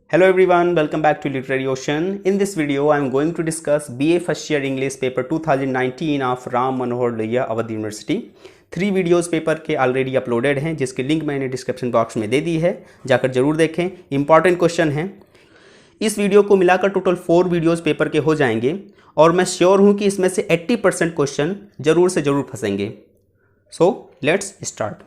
Hello everyone, welcome back to Literary Ocean. In this video, I am going to discuss BA First Year English Paper 2019 of Ram Manohar Lohia Awadh University. 3 videos paper के already uploaded हैं जिसकी link मैंने description box में दे दी है, जाकर जरूर देखें। Important question हैं। इस वीडियो को मिलाकर टोटल 4 वीडियोस पेपर के हो जाएंगे और मैं श्योर हूँ कि इसमें से 80% क्वेश्चन जरूर से जरूर फंसेंगे। So let's start.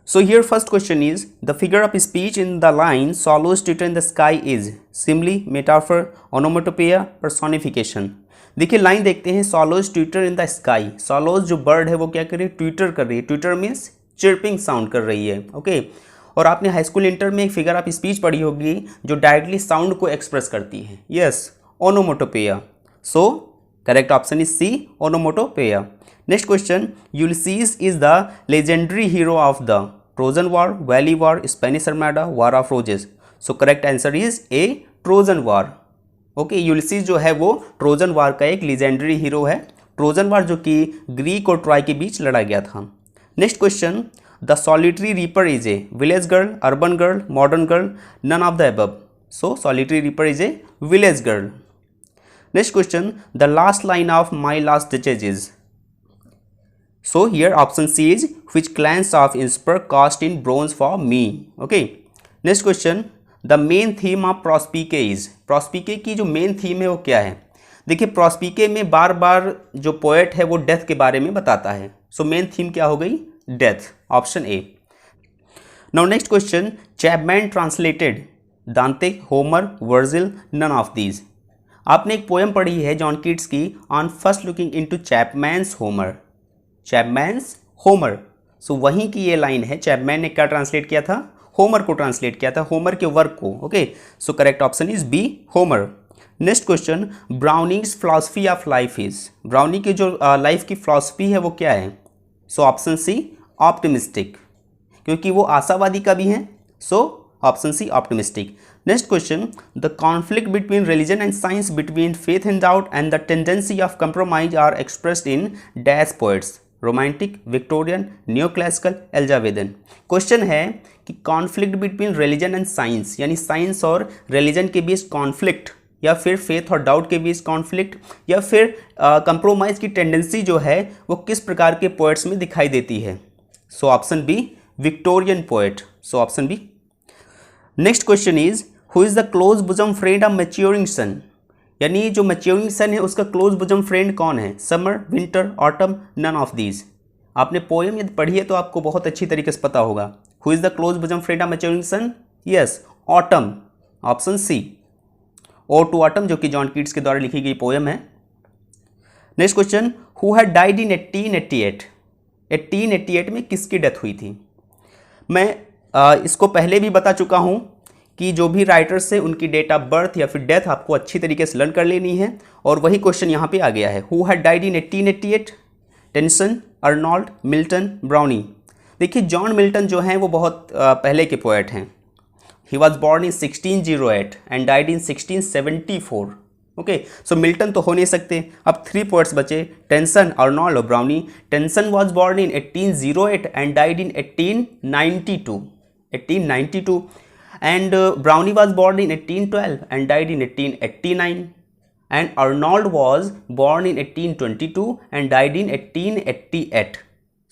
So here first question is, the figure of speech in the line swallows Twitter in the sky is simile, metaphor, onomatopoeia, personification। देखिए लाइन देखते हैं, swallows Twitter in the sky। swallows जो bird है वो क्या कर रही है, ट्विटर कर रही है। ट्विटर मीन्स चिर्पिंग साउंड कर रही है। ओके और आपने हाई स्कूल इंटर में एक फिगर ऑफ स्पीच पढ़ी होगी जो डायरेक्टली साउंड को एक्सप्रेस करती है। Yes, onomatopoeia. So correct option is C, onomatopoeia. Next question, Ulysses is the legendary hero of the Trojan War, Valley War, Spanish Armada, War of Roses। So correct answer is A, Trojan War। Okay, Ulysses जो है वो Trojan war का एक legendary hero है। Trojan war जो कि Greek और Troy के बीच लड़ा गया था। Next question, the solitary reaper is a village girl, urban girl, modern girl, none of the above. So solitary reaper is a village girl. Next question, the last line of my last duchess is. So here option C is, which clans of Innsbruck cast in bronze for me। Okay, next question, the main theme of Prospike is। Prospike की जो main theme है वो क्या है? देखिए Prospike में बार बार जो poet है वो डेथ के बारे में बताता है। सो मेन थीम क्या हो गई? Death, option A. Now next question, Chapman translated Dante, Homer, Virgil, none of these. आपने एक पोएम पढ़ी है जॉन कीट्स की, on first looking into Chapman's Homer. Chapman's Homer. So वहीं की ये लाइन है। चैपमैन ने क्या ट्रांसलेट किया था? होमर को ट्रांसलेट किया था, होमर के वर्क को। Okay, so correct option is B, Homer. Next question, Browning's philosophy of life is. Browning की जो लाइफ की फिलॉसफी है वो क्या है? सो ऑप्शन सी, ऑप्टिमिस्टिक, क्योंकि वो आशावादी का भी है। So option C, optimistic. Next question, the conflict between religion and science, between faith and doubt and the tendency of compromise are expressed in dash poets, romantic, Victorian, new classical, Elizabethan. Question है कि conflict between religion and science, यानी science और religion के बीच conflict, या फिर faith और doubt के बीच कॉन्फ्लिक्ट, या फिर कंप्रोमाइज की टेंडेंसी जो है वो किस प्रकार के पोएट्स में दिखाई देती है? So option B, Victorian poet. So option B. Next question is, who is the close bosom friend of maturing sun. यानी जो मैच्योरिंग सन है उसका क्लोज बुजम फ्रेंड कौन है? Summer, winter, autumn, none of these. आपने पोएम यदि पढ़ी है तो आपको बहुत अच्छी तरीके से पता होगा। Who is the close bosom friend of maturing sun? Yes, autumn, option C, ode to autumn, जो कि जॉन कीट्स के द्वारा लिखी गई पोएम है। Next question, who had died in 1888। 1888 में किसकी डेथ हुई थी? मैं इसको पहले भी बता चुका हूँ कि जो भी राइटर्स हैं उनकी डेट ऑफ बर्थ या फिर डेथ आपको अच्छी तरीके से लर्न कर लेनी है, और वही क्वेश्चन यहाँ पे आ गया है। Who had died in 1888? Tension, Arnold, Milton, brownie. देखिए जॉन मिल्टन जो हैं वो बहुत पहले के पोएट हैं। He was born in 1608 and died in 1674। Okay, so Milton तो हो नहीं सकते। अब 3 पोएट्स बचे, टेंसन, अर्नॉल्ड और brownie. Tension was born in 1808 and died in 1892 and Brownie was born in 1812 and died in 1889, and Arnold was born in 1822 and died in 1888.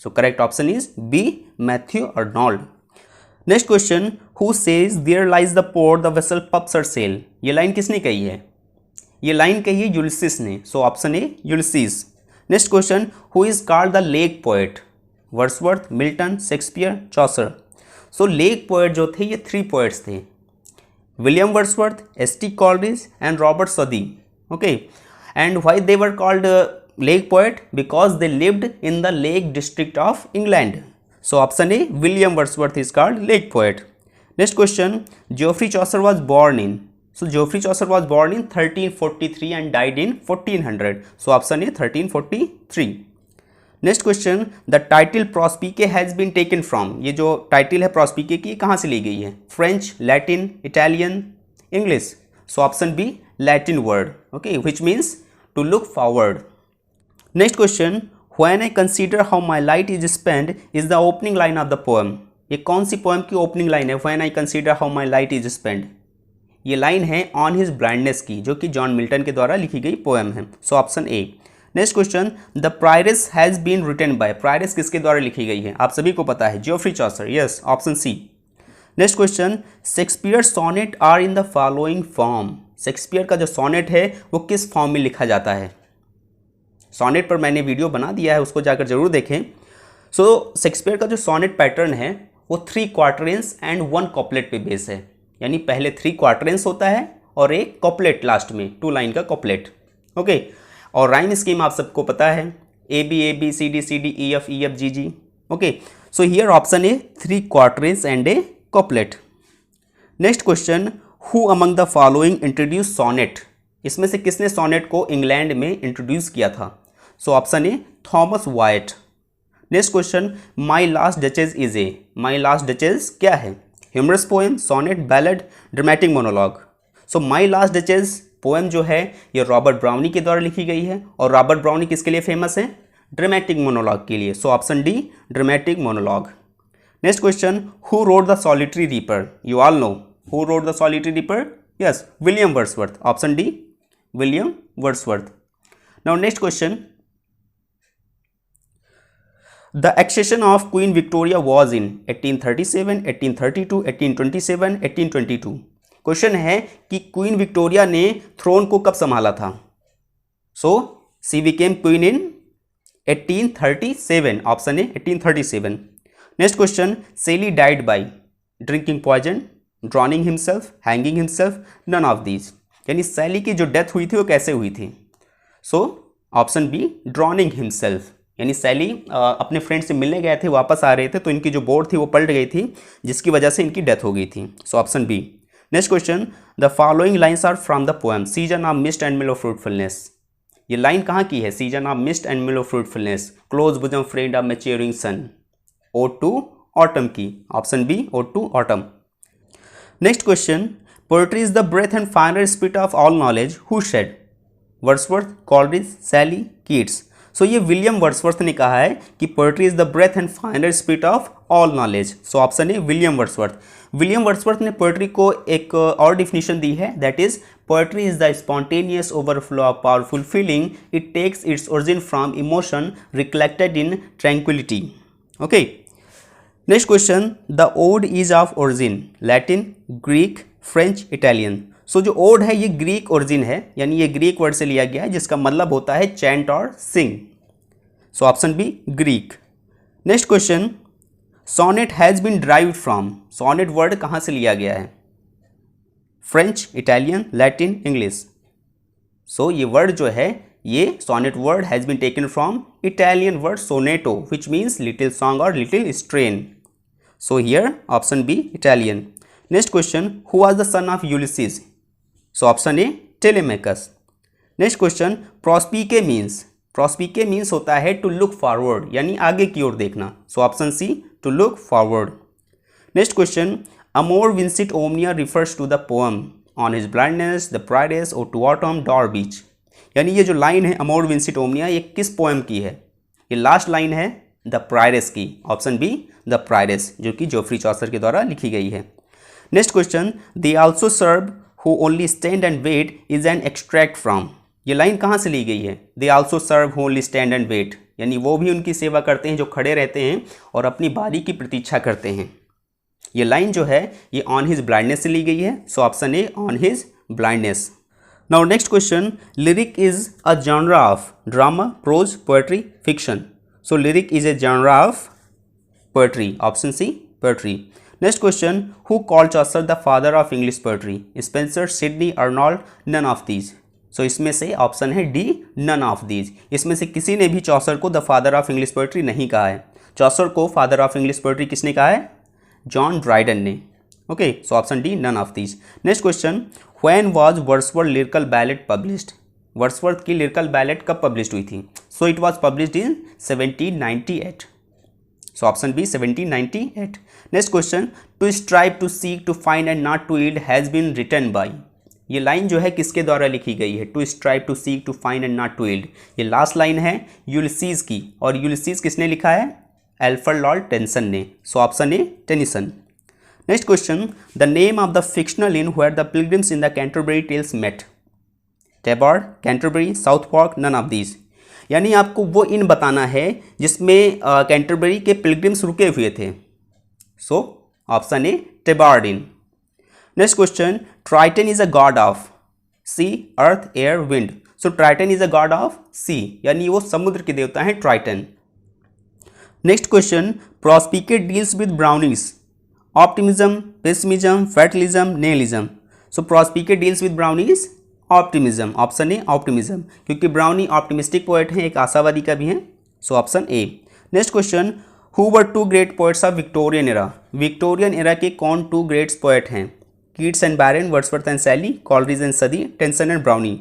So correct option is B, Matthew Arnold। Next question, who says there lies the port the vessel puffs her sail। ये line किसने कही है? ये line कही है Ulysses ने। So option A, Ulysses. Next question, who is called the lake poet? Wordsworth, Milton, Shakespeare, Chaucer. So lake poet जो थे ये 3 पोएट्स थे, William Wordsworth, S T. Coleridge and Robert Southey. Okay, and why they were called lake poet? Because they lived in the lake district of England. So option A, William Wordsworth is called lake poet. Next question, Geoffrey Chaucer was born in. So Geoffrey Chaucer was born in 1343 and died in 1400। So option A, 1343। Next question, the title Prospice has been taken from. ये जो title है प्रॉस्पिके की कहाँ से ली गई है? French, Latin, Italian, English. So option B, Latin word. Okay, which means to look forward. Next question, when I consider how my light is spend is the opening line of the poem. ये कौन सी poem की opening line है? When I consider how my light is spend, ये line है on his blindness की, जो कि जॉन मिल्टन के द्वारा लिखी गई पोएम है। So option A. Next question, the Prioress has been written by, Prioress किसके द्वारा लिखी गई है? आप सभी को पता है, Geoffrey Chaucer. Yes, option C. Next question, Shakespeare sonnet are in the following form, Shakespeare का जो सोनेट है वो किस फॉर्म में लिखा जाता है? सोनेट पर मैंने वीडियो बना दिया है, उसको जाकर जरूर देखें। सो शेक्सपियर का जो सोनेट पैटर्न है वो 3 क्वार्टरेंस एंड 1 कॉपलेट पे बेस है, यानी पहले 3 क्वार्टरेंस होता है और एक कॉपलेट लास्ट में, 2 लाइन का कॉपलेट। ओके, और राइम स्कीम आप सबको पता है, A B C D E F G G. Okay, so here option A 3 quatrains and a couplet. Next question, who among the following introduce sonnet, इसमें से किसने सोनेट को इंग्लैंड में इंट्रोड्यूस किया था? So option A Thomas Wyatt. Next question, my last duchess is a, my last duchess क्या है? Humorous poem, sonnet, ballad, dramatic monologue. So my last duchess poem जो है ये रॉबर्ट ब्राउनी के द्वारा लिखी गई है, और रॉबर्ट ब्राउनी किसके लिए फेमस है? ड्रामेटिक मोनोलॉग के लिए। So option D, dramatic monologue. Next question, who wrote the solitary reaper, you all know who wrote the solitary reaper? Yes, William Wordsworth. Option D, William Wordsworth. Now next question, the accession of Queen Victoria was in 1837, 1832, 1827, 1822। Question है कि queen Victoria ने throne को कब संभाला था? So she became queen in 1837, option A 1837। Next question, Shelley died by drinking poison, drowning himself, hanging himself, none of these, यानी Shelley की जो डेथ हुई थी वो कैसे हुई थी? So option B, drowning himself, यानी सैली अपने फ्रेंड से मिलने गए थे, वापस आ रहे थे तो इनकी जो बोट थी वो पलट गई थी, जिसकी वजह से इनकी डेथ हो गई थी। So option B. Next question, the following lines are from the poem season of mist and mill of fruitfulness, ये लाइन कहाँ की है? Season of mist and mill of fruitfulness, close bosom friend of maturing sun, ode to autumn की। Option B, ode to autumn. Next question, poetry is the breath and final spirit of all knowledge, who said? Wordsworth, Coleridge, Shelley, Keats. So ये William Wordsworth ने कहा है कि poetry is the breath and final spirit of all knowledge. So option A, William Wordsworth. William Wordsworth ने poetry को एक और definition दी है, that is poetry is the spontaneous overflow of powerful feeling, it takes its origin from emotion reflected in tranquillity. Okay, next question, the ode is of origin, Latin, Greek, French, Italian. So जो ode है ये Greek origin है, यानी ये Greek word से लिया गया है, जिसका मतलब होता है चैंट और sing. So option B, Greek. Next question, sonnet has been derived from, sonnet word कहाँ से लिया गया है? French, Italian, Latin, English. So ये वर्ड जो है ये sonnet word has been taken from Italian word sonetto, which means little song और little strain. So here option B, Italian. Next question, who was the son of Ulysses? So option A, Telemachus. Next question, Prospice means, प्रोस्पिके means होता है to look forward, यानी आगे की ओर देखना। So option C, to look forward. Next question, amor vincit omnia refers to the poem on his blindness, the Prioress और to autumn Dar बीच, यानी ये जो लाइन है अमोर विंसिट ओमनिया, ये किस पोएम की है? ये लास्ट लाइन है द प्राइडेस की। ऑप्शन बी, द प्राइडेस, जो कि जियोफ्री चॉसर के द्वारा लिखी गई है। Next question, they also serve who only stand and wait is an extract from, ये लाइन कहाँ से ली गई है? They also serve who only stand and wait, यानी वो भी उनकी सेवा करते हैं जो खड़े रहते हैं और अपनी बारी की प्रतीक्षा करते हैं। ये लाइन जो है ये ऑन हिज ब्लाइंडनेस से ली गई है। So option A, on his blindness. Now next question, lyric is a genre of drama, prose, poetry, fiction. So lyric is a genre of poetry. Option C, poetry. Next question, who called Chaucer the father of English poetry? Spenser, Sidney, Arnold, none of these. So इसमें से option है D, none of these. इसमें से किसी ने भी Chaucer को the father of English poetry नहीं कहा है। चॉसर को फादर ऑफ इंग्लिश पोएट्री किसने कहा है? जॉन ड्राइडन ने। Okay, so option D, none of these. Next question, when was Wordsworth lyrical ballad published? Wordsworth की लिरिकल बैलेट कब पब्लिश हुई थी? So it was published in 1798। So option B, 1798। Next question, to strive, to seek, to find and not to yield has been written by, ये line जो है किसके द्वारा लिखी गई है? To strive, to seek, to find and not to yield, ये last line है यूलिसीज की। और यूलिसीज किसने लिखा है? अल्फ्रेड लॉर्ड टेनिसन ने। So option A Tennyson. Next question, the name of the fictional inn where the pilgrims in the Canterbury Tales met. Tabard, Canterbury, Southwark, none of these. यानी आपको वो इन बताना है जिसमें कैंटरबरी के पिलग्रिम्स रुके हुए थे। So option A Tabard inn. Next question, Triton is a god of sea, earth, air, wind. So Triton is a god of sea, यानी वो समुद्र के देवता हैं Triton. Next question, Prospice deals with Browning's, optimism, pessimism, fatalism, nihilism. So Prospice deals with Browning's optimism. Option A optimism, क्योंकि Browning optimistic poet हैं, एक आशावादी का भी हैं। So option A. Next question, who were to great poets of Victorian era. Victorian era के कौन two greats poet हैं? Keats and Byron, Wordsworth and Shelley, Coleridge and Southey, Tennyson and Browning.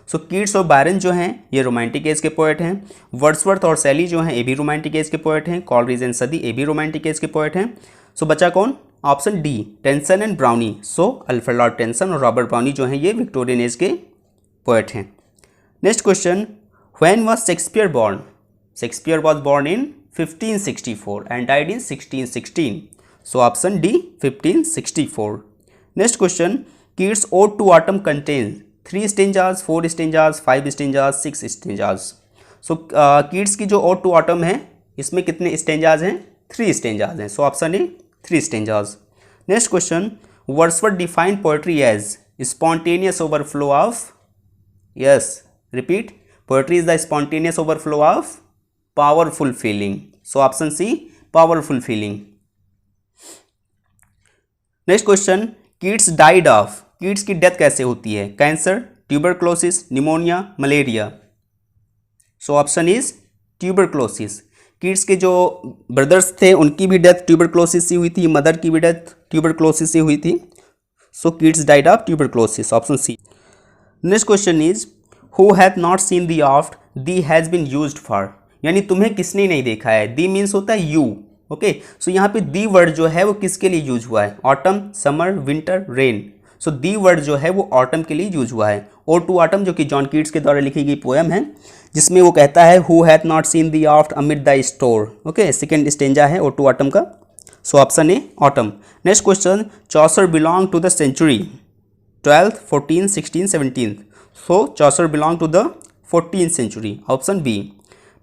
So Keats और Byron जो हैं ये romantic age के poet हैं। Wordsworth और शैली जो हैं ये भी रोमांटिक एज के पोएट हैं। कॉलरिज एंड सदी ये भी रोमांटिक एज के पोएट हैं। सो बचा कौन? Option D, tension and Browning. So Alfred Lord tension और रॉबर्ट ब्राउनी जो हैं ये विक्टोरियन एज के पोएट हैं। Next question, when was Shakespeare born? Shakespeare was born in 1564 and died in 1616. So option D, 1564. Next question, Keats' Ode to Autumn contains 3 stanzas, 4 stanzas, 5 stanzas, 6 stanzas. So Keats की जो Ode to Autumn है इसमें कितने stanzas हैं? 3 stanzas हैं. So option A, 3 stanzas. Next question, Wordsworth defined poetry as spontaneous overflow of, yes, repeat, poetry is the spontaneous overflow of powerful feeling. So option C, powerful feeling. Next question, Keats died of, Keats की death कैसे होती है? Cancer, tuberculosis, pneumonia, malaria. So option is tuberculosis. Keats के जो brothers थे उनकी भी death tuberculosis से हुई थी, मदर की भी डेथ ट्यूबरक्लोसिस से हुई थी। So Keats died of tuberculosis, option C. Next question is, who hath not seen thee oft thee has been used for. यानी तुम्हें किसने नहीं देखा है? दी मीन्स होता है यू। ओके, सो यहाँ पे दी वर्ड जो है वो किसके लिए यूज हुआ है? Autumn, summer, winter, rain. So the word जो है वो ऑटम के लिए यूज हुआ है। ओड टू ऑटम जो कि जॉन कीट्स के द्वारा लिखी गई पोएम है जिसमें वो कहता है who hath not seen thee oft amid the store. Okay, second stanza है ओड टू ऑटम का। So option A autumn. Next question, Chaucer belong to the century 12th, 14th, 16th, 17th. So Chaucer belong to the 14th century, option B.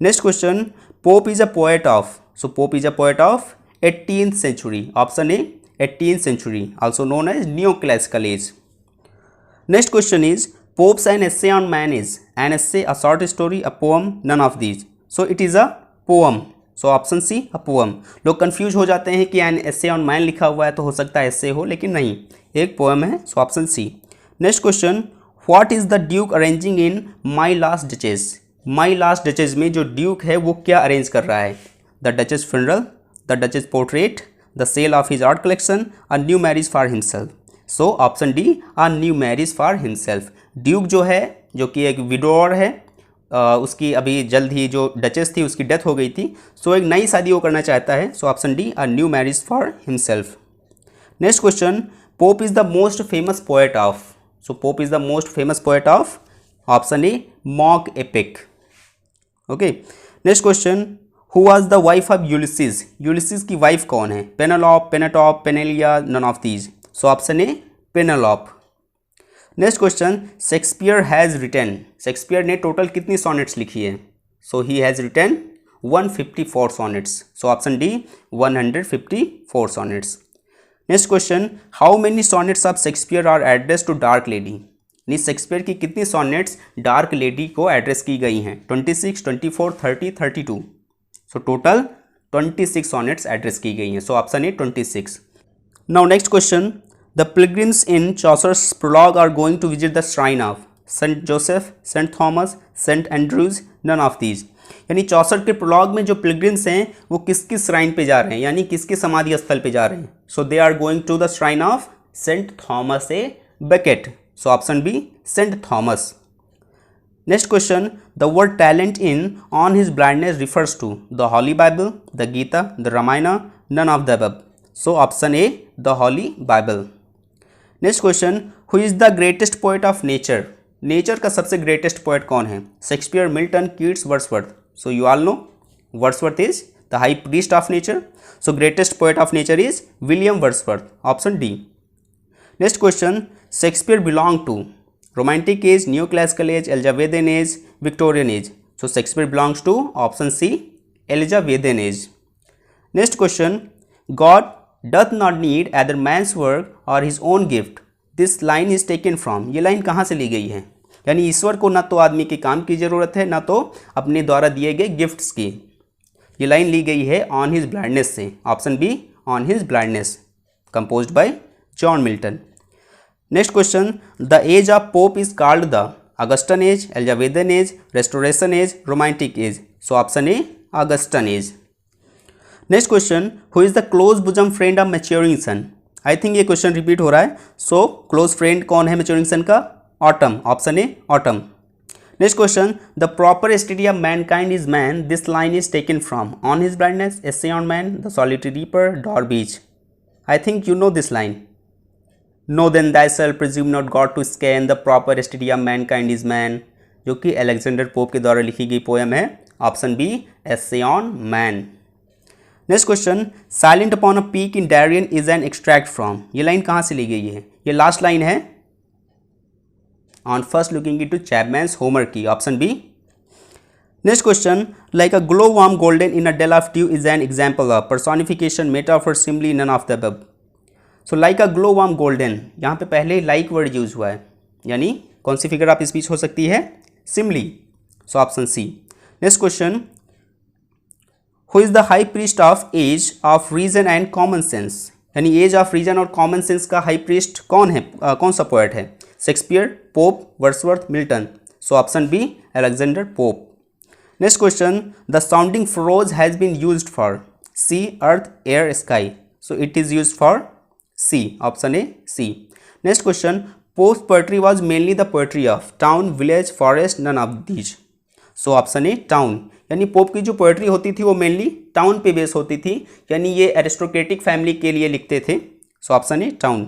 Next question, Pope is a poet of, so Pope is a poet of 18th century, option A, 18th century, also known as neoclassical age. Next question is, Pope's an essay on man is an essay, a short story, a poem, none of these. So it is a poem. So option C, a poem. लोग confuse हो जाते हैं कि an essay on man लिखा हुआ है तो हो सकता है essay हो, लेकिन नहीं, एक poem है। So option C. Next question, what is the Duke arranging in My Last Duchess? My Last Duchess में जो Duke है वो क्या अरेंज कर रहा है? The Duchess funeral, the Duchess portrait, the sale of his art collection, a new marriage for himself. So option D, a new marriage for himself. Duke जो है, जो कि एक विडोअर है, उसकी अभी जल्द ही जो डचेस थी उसकी डेथ हो गई थी, सो एक नई शादी वो करना चाहता है। So option D, a new marriage for himself. Next question, Pope is the most famous poet of. So Pope is the most famous poet of, option A, mock epic. Okay. Next question, Who was the wife of Ulysses? Ulysses की wife कौन है? Penelope, Penetop, Penelia, none of these. So option A, Penelope. Next question, Shakespeare has written. Shakespeare ने total कितनी sonnets लिखी है? So he has written 154 sonnets. So option D, 154 sonnets. Next question, how many sonnets of Shakespeare are addressed to Dark Lady? यानी Shakespeare की कितनी sonnets dark lady को address की गई हैं? 26, 24, 30, 32. सो टोटल 26 सॉनेट्स एड्रेस की गई हैं। So option A 26. Now next question, the pilgrims in Chaucer's prologue are going to visit the shrine of Saint Joseph, Saint Thomas, Saint Andrews, none of these. यानी Chaucer के prologue में जो pilgrims हैं वो किसकी श्राइन पे जा रहे हैं, यानी किसके समाधि स्थल पे जा रहे हैं? So they are going to the shrine of Saint Thomas a Becket. So option B, Saint Thomas. Next question, the word talent in on his blindness refers to the Holy Bible, the Gita, the Ramayana, none of the above. So option A, the Holy Bible. Next question, who is the greatest poet of nature? Nature का सबसे greatest poet कौन है? Shakespeare, Milton, Keats, Wordsworth. So you all know Wordsworth is The high priest of nature. So greatest poet of nature is William Wordsworth. Option D. Next question. Shakespeare belonged to Romantic age, Neoclassical age, Elizabethan age, Victorian age. So Shakespeare belongs to option C, Elizabethan age. Next question. God doth not need either man's work or his own gift. This line is taken from. ये line कहाँ से ली गई है? यानी ईश्वर को ना तो आदमी के काम की जरूरत है, ना तो अपने द्वारा दिए गए गिफ्ट्स की. ये लाइन ली गई है ऑन हिज ब्लाइंडनेस से. Option B, on his blindness, composed by John Milton. Next question. The age of Pope is called the Augustan age, Elizabethan age, Restoration age, romantic age. So option A, Augustan age. Next question. Who is the close bosom friend of maturing sun. I think ये question repeat हो रहा है. So close friend कौन है maturing sun का? Autumn. Option A, autumn. Next question. The proper study of mankind is man. This line is taken from on his blindness, essay on man, the solitary reaper, Dover Beach. I think you know this line. Know then thyself presume not God to scan the proper study of mankind is man, जो कि Alexander pope के द्वारा लिखी गई poem है. Option B, essay on man. Next question. Silent upon a peak in Darien is an extract from. ये line कहाँ से ली गई है? ये लास्ट लाइन है on first looking into Chapman's Homer की. Option B. Next question. Like a glow worm golden in a dell of dew is an example of personification, metaphor, simile, none of the above. So like a glow worm golden, यहाँ पे पहले like word use हुआ है, यानी कौन सी figure of speech हो सकती है? Simile. So option C. Next question. Who is the high priest of age of reason and common sense. यानी एज ऑफ रीजन और कॉमन सेंस का हाई प्रीस्ट कौन है? कौन सा पोएट है? Shakespeare, Pope, Wordsworth, Milton. So option B, Alexander Pope. Next question. The sounding furrows has been used for. Sea, earth, air, sky. So it is used for C. Option A, C. Next question. Pope's poetry was mainly the poetry of town, village, forest, none of these. So option A, town. यानी pope की जो poetry होती थी वो mainly town पे base होती थी, यानी ये एरिस्टोक्रेटिक फैमिली के लिए लिखते थे. So option A, town.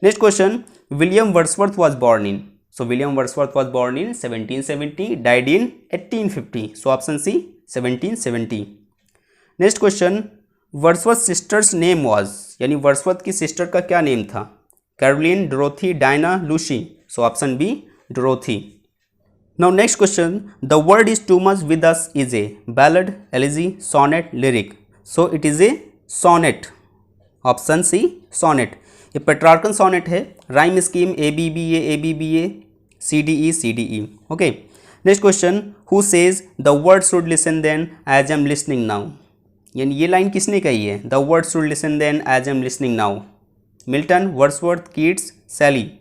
Next question. William Wordsworth was born in. So William Wordsworth was born in 1770, died in 1850. So option C, 1770. Next question. Wordsworth sisters name was, यानी Wordsworth की sister का क्या name था? Caroline, Dorothy, Diana, Lucy. So option B, Dorothy. Now next question. The word is too much with us is a ballad, elegy, sonnet, lyric. So it is a sonnet. Option C, sonnet. ये Petrarchan sonnet है. Rhyme scheme ABBA, ABBA, CDE, CDE. Okay. Next question. Who says the word should listen then as I am listening now. यानी ये line किसने कही है? The word should listen then as am listening now. Milton, Wordsworth, Keats, Shelley.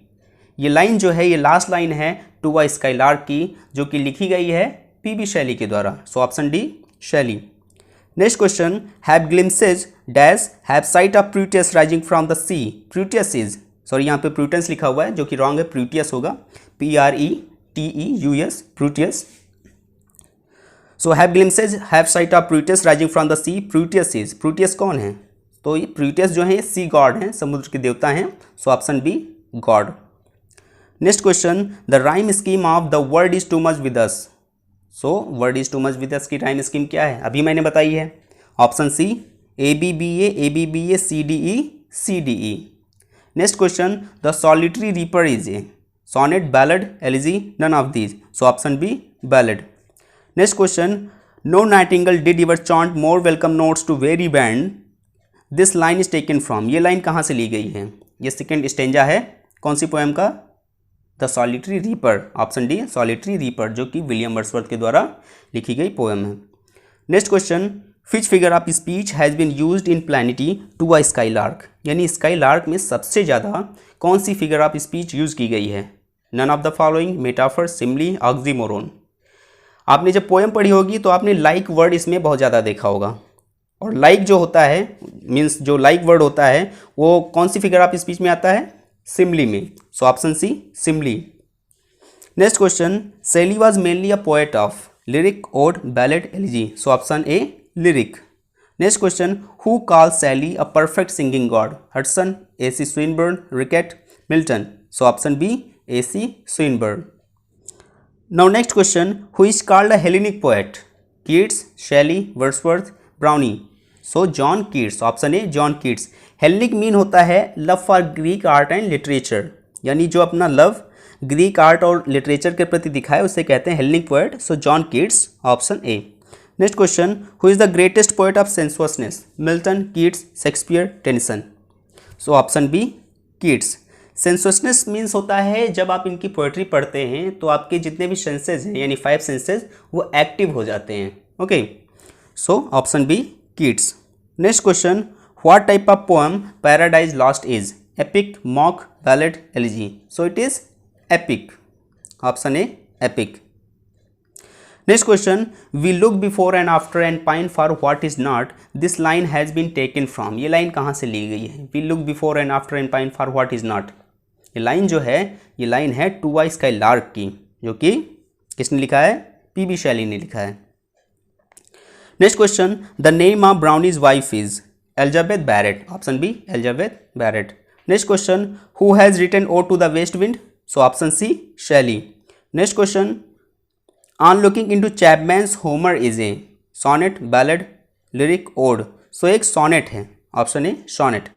ये line जो है ये last line है टू अ स्काईलार्क की, जो कि लिखी गई है PB शैली के द्वारा. So option D, Shelley. Next question. Have glimpses dash have sight of Proteus rising from the sea. Proteus is, sorry यहाँ पे प्रूटेंस लिखा हुआ है जो कि रॉन्ग है, प्रूटियस होगा. PRETEUS, Proteus. So have glimpses have sight of Proteus rising from the sea. Proteus is, Proteus कौन है? तो ये प्रूटियस जो है सी गॉड हैं, समुद्र के देवता हैं. So option B, god. Next question. The rhyme scheme of the word is too much with us. So word is too much with us की राइम स्कीम क्या है? अभी मैंने बताई है. Option C, ABBA, ABBA, CDE, CDE. Next question. The solitary reaper is a sonnet, ballad, elegy, none of these. So option B, ballad. Next question. No nightingale did ever chaunt more welcome notes to very band. This line is taken from. ये line कहाँ से ली गई है? ये second stanza है कौन सी पोएम का? The solitary reaper. Option D, solitary reaper, जो कि विलियम वर्ड्सवर्थ के द्वारा लिखी गई पोएम है. Next question. Which figure of speech has been used in plenty to a skylark. यानी स्काईलार्क में सबसे ज़्यादा कौन सी फिगर ऑफ स्पीच यूज की गई है? None of the following, metaphor, simile, oxymoron. आपने जब पोएम पढ़ी होगी तो आपने लाइक वर्ड इसमें बहुत ज़्यादा देखा होगा, और लाइक जो होता है मीन्स जो लाइक वर्ड होता है वो कौन सी फिगर ऑफ स्पीच में आता है? सिमली में. So option C, simile. Next question. Shelley was mainly a poet of lyric, ode, ballad, elegy. So option A, lyric. Next question. Who call Shelley a perfect singing god? Hudson, AC Swinburne, Rickett, Milton. So option B, AC Swinburne. Now next question. Who is called a Hellenic poet? Keats, Shelley, Wordsworth, Browning. So John Keats, option A John Keats. Hellenic mean होता है love for Greek art and literature, यानी जो अपना love Greek art और literature के प्रति दिखाए उसे कहते हैं Hellenic poet. So John Keats, option A. Next question, who is the greatest poet of sensuousness? Milton, Keats, Shakespeare, Tennyson. So option B, Keats. Sensuousness means होता है जब आप इनकी पोएट्री पढ़ते हैं तो आपके जितने भी सेंसेस हैं यानी 5 सेंसेस वो एक्टिव हो जाते हैं। Okay, so option B, Keats. Next question, what type of poem Paradise Lost is? Epic, mock, ballad, elegy. So it is epic, option A, epic. Next question, we look before and after and pine for what is not, this line has been taken from. ये line कहाँ से ली गई है? We look before and after and pine for what is not, ये line जो है ये लाइन है टू आई स्काई लार्क की, जो कि किसने लिखा है? पीबी शैली ने लिखा है। Next question, the name of Browning's wife is? Elizabeth Barrett, option B, Elizabeth Barrett. Next question, who has written ode to the west wind? So option C, Shelley. Next question, on looking into Chapman's Homer is a? Sonnet, ballad, lyric, ode. So एक sonnet है, option A, sonnet.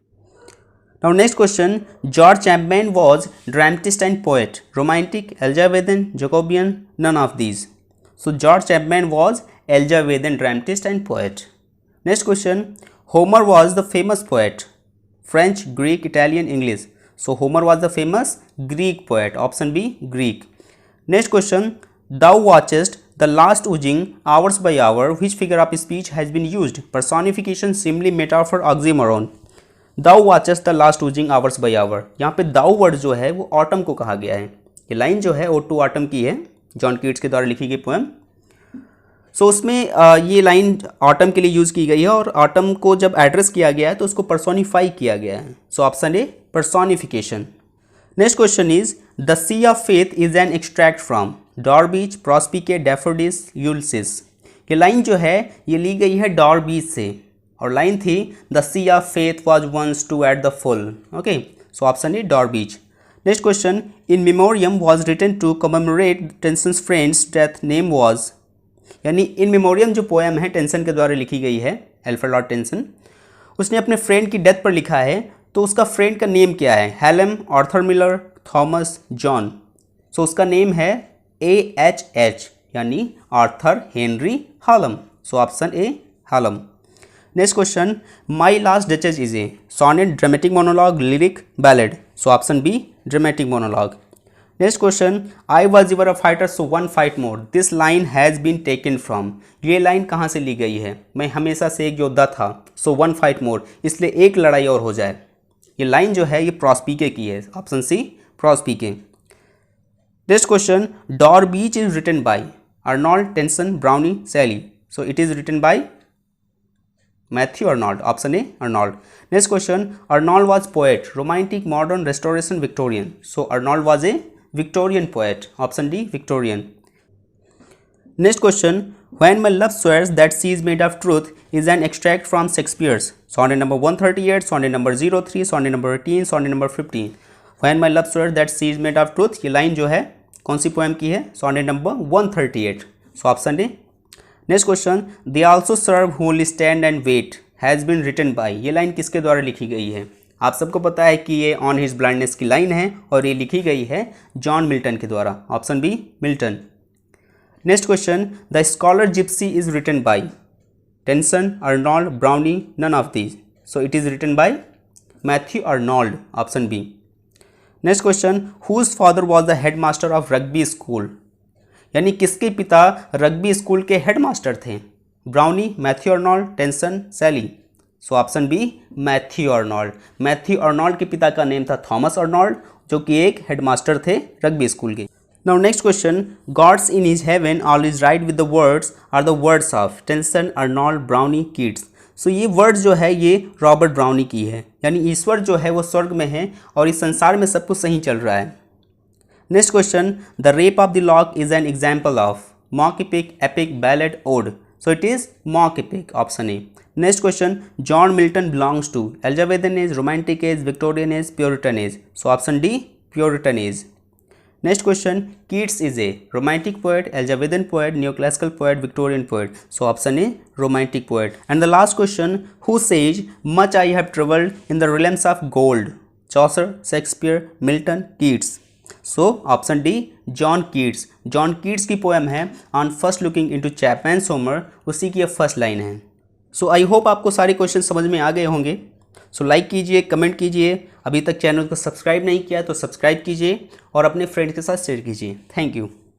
Now next question, George Chapman was dramatist and poet, romantic, Elizabethan, Jacobean, none of these. So George Chapman was Elizabethan dramatist and poet. Next question, Homer was the famous poet, French, Greek, Italian, English. So Homer was the famous Greek poet, option B, Greek. Next question, thou watchest the last oozing hours by hour, which figure of speech has been used? Personification, simile, metaphor, oxymoron. Thou watches the last oozing hours by hour, यहाँ पे दाउ word जो है वो autumn को कहा गया है। ये लाइन जो है ओड टू ऑटम की है, जॉन कीट्स के द्वारा लिखी गई पोएम। सो उसमें ये लाइन ऑटम के लिए यूज़ की गई है और ऑटम को जब एड्रेस किया गया है तो उसको पर्सोनीफाई किया गया है। So option A, personification. Next question is, the sea of faith is an extract from? Dover Beach, Prospice, daffodils, Ulysses. ये लाइन जो है ये ली गई है डॉरबीच से और लाइन थी the sea of faith was once too at the full. Okay, so option A, Dover Beach. Next question, in memoriam was written to commemorate Tennyson's friend's death, name was? यानी इन मेमोरियम जो poem है Tennyson के द्वारा लिखी गई है, Alfred Lord tension, उसने अपने फ्रेंड की डेथ पर लिखा है, तो उसका फ्रेंड का नेम क्या है? Hallam, Arthur Miller, Thomas, John. So उसका नेम है AHH, यानी Arthur Henry Hallam. So option A, Hallam. Next question, my last duchess is a? Sonnet, dramatic monologue, lyric, ballad. So option B, dramatic monologue. Next question, I was your a fighter so one fight more, this line has been taken from. ये line कहाँ से ली गई है? मैं हमेशा से एक योद्धा था, सो वन फाइट मोर, इसलिए एक लड़ाई और हो जाए। ये लाइन जो है ये प्रॉस्पिके की है, option C, Prospice. Next question, Dover Beach is written by? Arnold, Tennyson, Browning, Shelley. So it is written by Matthew Arnold, option A, Arnold. Next question, Arnold was poet, romantic, modern, restoration, Victorian. So Arnold was a Victorian poet, option D, Victorian. Next question, when my love swears that she is made of truth is an extract from Shakespeare's? Sonnet number 138, sonnet number 03, sonnet number 18, sonnet number 15। When my love swears that she is made of truth, ये line जो है कौन सी poem की है? Sonnet number 138। So option D. Next question, they also serve who only stand and wait has been written by, ये line किसके द्वारा लिखी गई है? आप सबको पता है कि ये ऑन हिज ब्लाइंडनेस की लाइन है और ये लिखी गई है जॉन मिल्टन के द्वारा, option B, Milton. Next question, the Scholar Gipsy is written by? Tennyson, Arnold, Browning, none of these. So it is written by Matthew Arnold, option B. Next question, whose father was the head master of Rugby school? यानी किसके पिता Rugby school के headmaster थे? Browning, Matthew Arnold, Tennyson, Shelley. So option B, Matthew Arnold. Matthew Arnold के पिता का name था Thomas Arnold, जो कि एक हेडमास्टर थे रग्बी स्कूल के। Now next question, God's in his heaven always right with the words are the words of? Tennyson, Arnold, Browning, Keats. So ये वर्ड्स जो है ये रॉबर्ट ब्राउनी की है, यानी ईश्वर जो है वो स्वर्ग में है और इस संसार में सब कुछ सही चल रहा है। Next question, the Rape of the Lock is an example of? Mock epic, epic, ballad, ode. So it is mock epic, option A. Next question, John Milton belongs to? Elizabethan age, romantic age, Victorian age, Puritan age. So option D, Puritan age. Next question, Keats is a romantic poet, Elizabethan poet, neoclassical poet, Victorian poet. So option A, romantic poet. And the last question, who says much I have traveled in the realms of gold? Chaucer, Shakespeare, Milton, Keats. So option D, John Keats. John Keats की poem है on first looking into Chapman's Homer, उसी की अब first line है. सो I hope आपको सारे question समझ में आ गए होंगे. सो लाइक कीजिए, कमेंट कीजिए, अभी तक चैनल को सब्सक्राइब नहीं किया तो सब्सक्राइब कीजिए और अपने फ्रेंड्स के साथ शेयर कीजिए. Thank you.